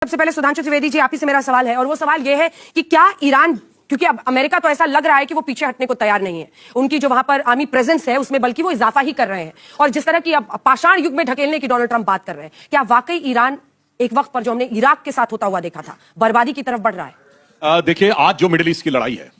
सबसे पहले सुधांशु त्रिवेदी जी, आप ही से मेरा सवाल है और वो सवाल ये है कि क्या ईरान, क्योंकि अब अमेरिका तो ऐसा लग रहा है कि वो पीछे हटने को तैयार नहीं है, उनकी जो वहां पर आर्मी प्रेजेंस है उसमें बल्कि वो इजाफा ही कर रहे हैं और जिस तरह की अब पाषाण युग में ढकेलने की डोनाल्ड ट्रंप बात कर रहे हैं, क्या वाकई ईरान एक वक्त पर जो हमने इराक के साथ होता हुआ देखा था बर्बादी की तरफ बढ़ रहा है? देखिए, आज जो मिडिल ईस्ट की लड़ाई है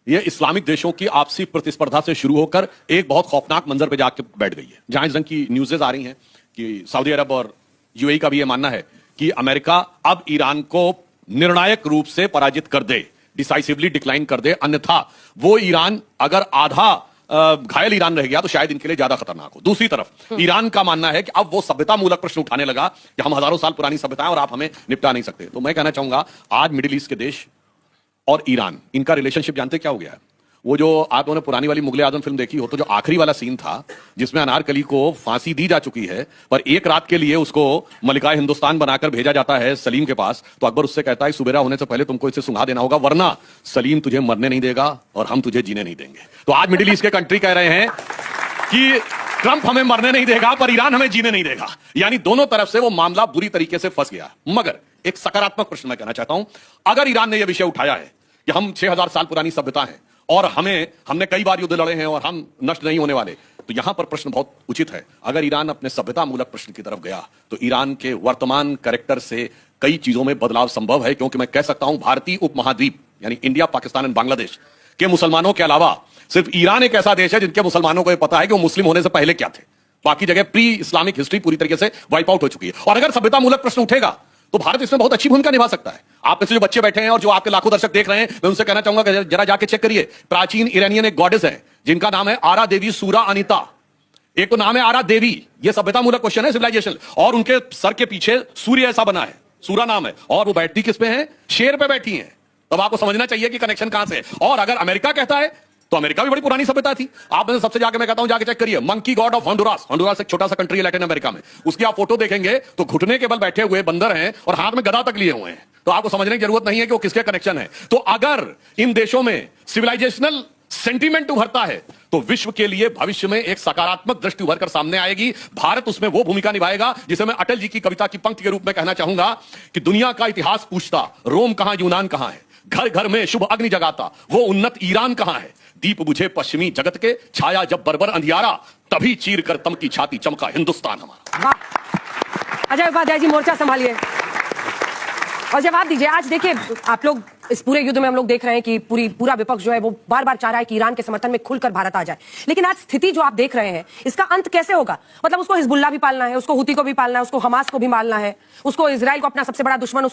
ये इस्लामिक देशों की आपसी प्रतिस्पर्धा से शुरू होकर एक बहुत खौफनाक मंजर पे जाके बैठ गई है, जहां इस रंग की न्यूज़ेस आ रही हैं कि सऊदी अरब और यूएई का भी ये मानना है कि अमेरिका अब ईरान को निर्णायक रूप से पराजित कर दे, डिसाइसिवली डिक्लाइन कर दे, अन्यथा वो ईरान अगर आधा घायल ईरान रह गया तो शायद इनके लिए ज्यादा खतरनाक हो। दूसरी तरफ ईरान का मानना है कि अब वो सभ्यता मूलक प्रश्न उठाने लगा कि हम हजारों साल पुरानी सभ्यता है और आप हमें निपटा नहीं सकते। तो मैं कहना चाहूंगा, आज मिडिल ईस्ट के देश और ईरान, इनका रिलेशनशिप जानते क्या हो गया है? वो जो आप लोगों ने पुरानी वाली मुगले आजम फिल्म देखी हो तो जो आखिरी वाला सीन था जिसमें अनारकली को फांसी दी जा चुकी है पर एक रात के लिए उसको मलिका हिंदुस्तान बनाकर भेजा जाता है सलीम के पास, तो अकबर उससे कहता है सुबेरा होने से पहले तुमको इसे सुंघा देना होगा वरना सलीम तुझे मरने नहीं देगा और हम तुझे जीने नहीं देंगे। तो आज मिडिल ईस्ट के कंट्री कह रहे हैं कि ट्रंप हमें मरने नहीं देगा पर ईरान हमें जीने नहीं देगा, यानी दोनों तरफ से वो मामला बुरी तरीके से फंस गया। मगर एक सकारात्मक प्रश्न मैं कहना चाहता हूं, अगर ईरान ने यह विषय उठाया है कि हम 6000 साल पुरानी सभ्यता है और हमने कई बार युद्ध लड़े हैं और हम नष्ट नहीं होने वाले, तो यहां पर प्रश्न बहुत उचित है। अगर ईरान अपने सभ्यता मूलक प्रश्न की तरफ गया तो ईरान के वर्तमान कैरेक्टर से कई चीजों में बदलाव संभव है, क्योंकि मैं कह सकता हूं भारतीय उपमहाद्वीप यानी इंडिया, पाकिस्तान एंड बांग्लादेश के मुसलमानों के अलावा सिर्फ ईरान एक ऐसा देश है जिनके मुसलमानों को यह पता है कि वो मुस्लिम होने से पहले क्या थे। बाकी जगह प्री इस्लामिक हिस्ट्री पूरी तरीके से वाइप आउट हो चुकी है और अगर सभ्यता मूलक प्रश्न उठेगा तो भारत इसमें बहुत अच्छी भूमिका निभा सकता है। आप में से जो बच्चे बैठे हैं और जो आपके लाखों दर्शक देख रहे हैं, मैं उनसे कहना चाहूंगा कि जरा जाके चेक करिए। प्राचीन ईरानियन एक गॉडेस है जिनका नाम है आरा देवी सूरा अनिता, एक तो नाम है आरा देवी, ये सभ्यता मूलक क्वेश्चन है, सिविलाइजेशन, और उनके सर के पीछे सूर्य ऐसा बना है, सूरा नाम है, और वो बैठती किस पे है? शेर पे बैठी है। तब आपको समझना चाहिए कि कनेक्शन कहां से है। और अगर अमेरिका कहता है तो अमेरिका भी बड़ी पुरानी सभ्यता थी। आप में से सबसे जाके मैं कहता हूं जाके चेक करिए, monkey God of Honduras, Honduras एक छोटा सा कंट्री है लैटिन अमेरिका में, उसकी आप फोटो देखेंगे तो घुटने के बल बैठे हुए बंदर हैं और हाथ में गदा तक लिए हुए हैं। तो आपको समझने की जरूरत नहीं है कि वो किसके कनेक्शन है। तो अगर इन देशों में सिविलाइजेशनल सेंटीमेंट उभरता है तो विश्व के लिए भविष्य में एक सकारात्मक दृष्टि उभर कर सामने आएगी। भारत उसमें वो भूमिका निभाएगा जिसे मैं अटल जी की कविता की पंक्ति के रूप में कहना चाहूंगा कि दुनिया का इतिहास पूछता रोम कहां यूनान कहां है, घर घर में शुभ अग्नि जगाता वो उन्नत ईरान कहां है, दीप बुझे पश्चिमी जगत के छाया जब बर्बर अंधियारा तभी चीर कर तम की छाती चमका हिंदुस्तान हमारा। अजय उपाध्याय जी, मोर्चा संभालिए और जवाब दीजिए। आज देखिए, आप लोग इस पूरे युद्ध में हम लोग देख रहे हैं कि पूरा विपक्ष जो है वो बार बार चाह रहा है कि ईरान के समर्थन में खुलकर भारत आ जाए, लेकिन आज स्थिति जो आप देख रहे हैं इसका अंत कैसे होगा? मतलब उसको हिजबुल्लाह भी पालना है, उसको हुती को भी पालना है, उसको हमास को भी मारना है, उसको इजराइल को अपना सबसे बड़ा दुश्मन उसको